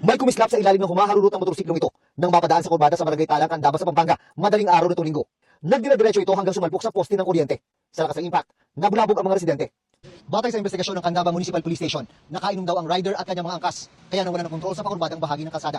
May kumislap sa ilalim ng humaharurot ng motorsiklong ito nang mapadaan sa kurbada sa Barangay Talang, Candaba sa Pampanga, madaling araw nitong linggo. Nagdira-diretso ito hanggang sumalpok sa poste ng kuryente. Sa lakas ng impact, nabulabog ang mga residente. Batay sa investigasyon ng Candaba Municipal Police Station, nakainom daw ang rider at kanyang mga angkas, kaya nawala ng kontrol sa pakurbadang bahagi ng kalsada.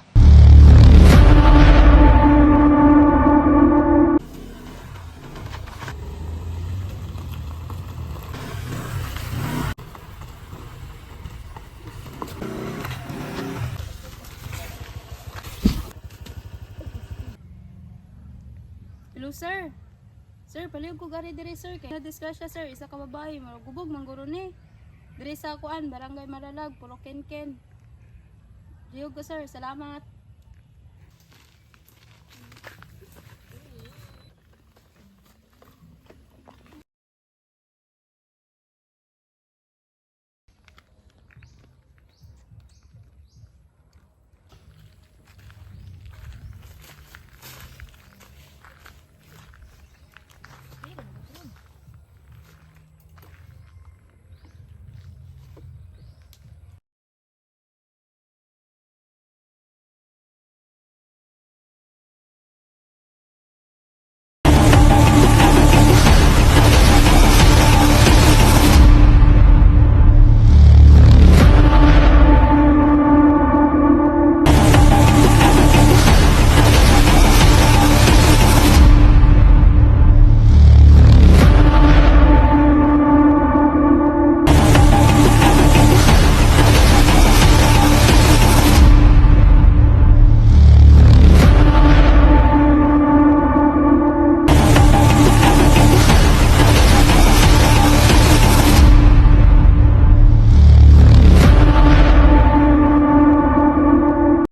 Hello sir. Sir, palihog ko gari dire sir kay na-discuss siya sir, isa ka babae, marugubog mangguro ni. Dire sa kuan, Barangay Malalag, puro ken-ken. Palihog ko sir, salamat.